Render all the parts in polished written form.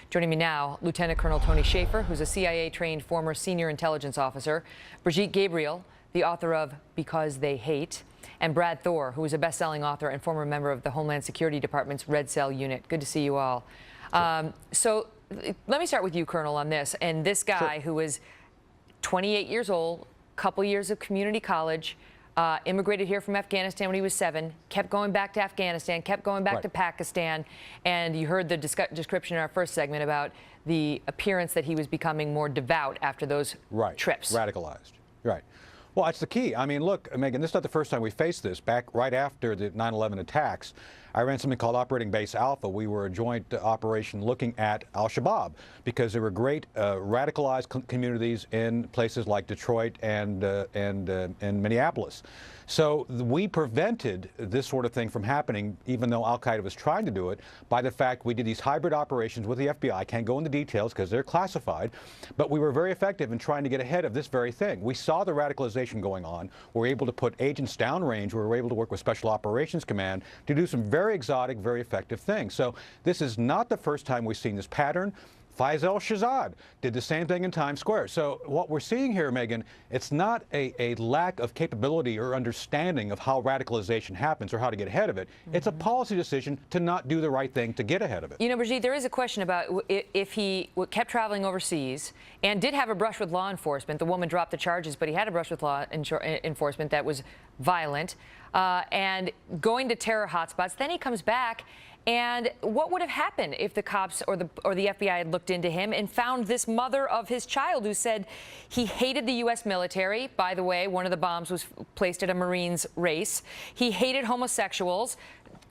Joining me now, Lieutenant Colonel Tony Shaffer, who's a CIA-trained former senior intelligence officer, Brigitte Gabriel, the author of Because They Hate, and Brad Thor, who is a best-selling author and former member of the Homeland Security Department's Red Cell Unit. Good to see you all. So let me start with you, Colonel, on this. And this guy who was 28 years old, couple years of community college, immigrated here from Afghanistan when he was 7, kept going back to Afghanistan, kept going back to Pakistan, and you heard the description in our first segment about the appearance that he was becoming more devout after those trips. Radicalized. Right. Well, that's the key. I mean, look, Megyn, this is not the first time we faced this. Back right after the 9/11 attacks, I ran something called Operating Base Alpha. We were a joint operation looking at al-Shabaab because there were great radicalized communities in places like Detroit and Minneapolis. So we prevented this sort of thing from happening, even though al-Qaeda was trying to do it, by the fact we did these hybrid operations with the FBI. I can't go into details because they're classified, but we were very effective in trying to get ahead of this very thing. We saw the radicalization going on. We were able to put agents downrange. We were able to work with Special Operations Command to do some very exotic, very effective things. So this is not the first time we've seen this pattern. Faisal Shahzad did the same thing in Times Square. So what we're seeing here, Megyn, it's not a lack of capability or understanding of how radicalization happens or how to get ahead of it. It's a policy decision to not do the right thing to get ahead of it. You know, Brigitte, there is a question about if he kept traveling overseas and did have a brush with law enforcement. The woman dropped the charges, but he had a brush with law enforcement that was violent and going to terror hotspots. Then he comes back. And what would have happened if the cops or the FBI had looked into him and found this mother of his child who said he hated the U.S. military? By the way, one of the bombs was placed at a Marines race. He hated homosexuals.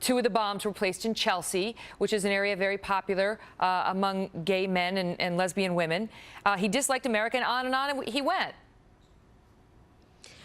2 of the bombs were placed in Chelsea, which is an area very popular among gay men and lesbian women. He disliked America, and on he went.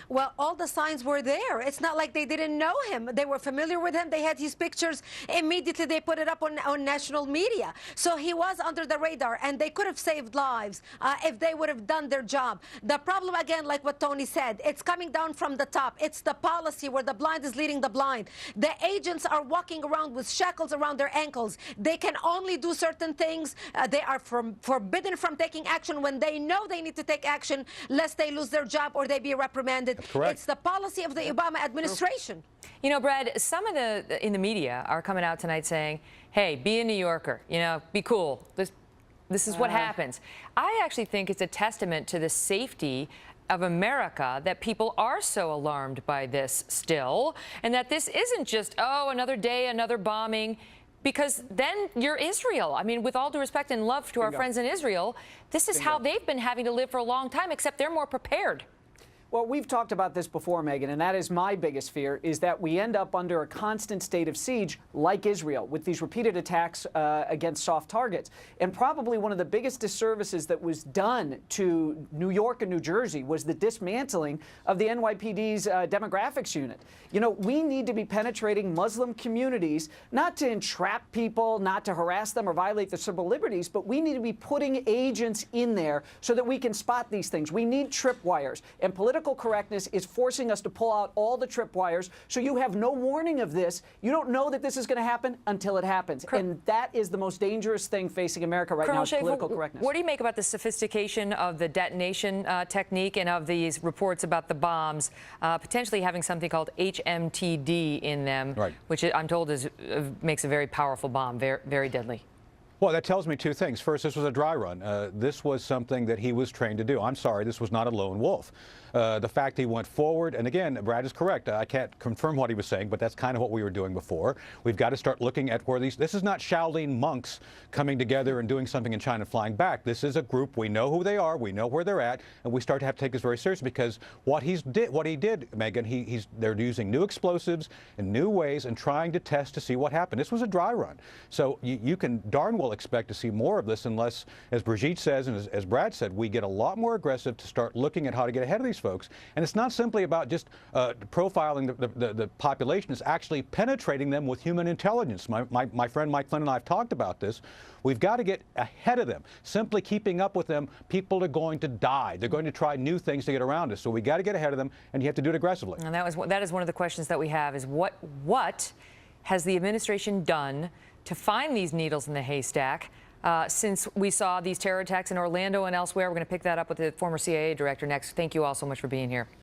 Well, all the signs were there. It's not like they didn't know him. They were familiar with him. They had his pictures. Immediately, they put it up on national media. So he was under the radar, and they could have saved lives if they would have done their job. The problem, again, like what Tony said, it's coming down from the top. It's the policy where the blind is leading the blind. The agents are walking around with shackles around their ankles. They can only do certain things. They are forbidden from taking action when they know they need to take action, lest they lose their job or they be reprimanded. Correct. It's the policy of the Obama administration. You know, Brad, some of in the media are coming out tonight saying, hey, be a New Yorker, you know, be cool. This is what happens. I actually think it's a testament to the safety of America that people are so alarmed by this still, and that this isn't just, oh, another day, another bombing. Because then you're Israel. I mean, with all due respect and love to our friends in Israel, this is how they've been having to live for a long time, except they're more prepared. Well, we've talked about this before, Megyn, and that is my biggest fear, is that we end up under a constant state of siege like Israel with these repeated attacks against soft targets. And probably one of the biggest disservices that was done to New York and New Jersey was the dismantling of the NYPD's demographics unit. You know, we need to be penetrating Muslim communities, not to entrap people, not to harass them or violate their civil liberties, but we need to be putting agents in there so that we can spot these things. We need tripwires, and political correctness is forcing us to pull out all the tripwires, so you have no warning of this. You don't know that this is going to happen until it happens. And that is the most dangerous thing facing America right now, is political correctness. What do you make about the sophistication of the detonation technique and of these reports about the bombs potentially having something called HMTD in them, which I'm told makes a very powerful bomb, very deadly? Well, that tells me 2 things. First, this was a dry run. This was something that he was trained to do. I'm sorry, this was not a lone wolf. The fact he went forward, and again, Brad is correct. I can't confirm what he was saying, but that's kind of what we were doing before. We've got to start looking at where this is not Shaolin monks coming together and doing something in China and flying back. This is a group. We know who they are. We know where they're at, and we start to have to take this very seriously, because what he did, Megyn, they're using new explosives in new ways and trying to test to see what happened. This was a dry run. So you can darn well expect to see more of this unless, as Brigitte says and as Brad said, we get a lot more aggressive to start looking at how to get ahead of these folks. And it's not simply about just profiling the population. It's actually penetrating them with human intelligence. My friend Mike Flynn and I have talked about this. We've got to get ahead of them. Simply keeping up with them, people are going to die. They're going to try new things to get around us. So we got to get ahead of them, and you have to do it aggressively. And that is one of the questions that we have, is what has the administration done to find these needles in the haystack since we saw these terror attacks in Orlando and elsewhere. We're going to pick that up with the former CIA director next. Thank you all so much for being here.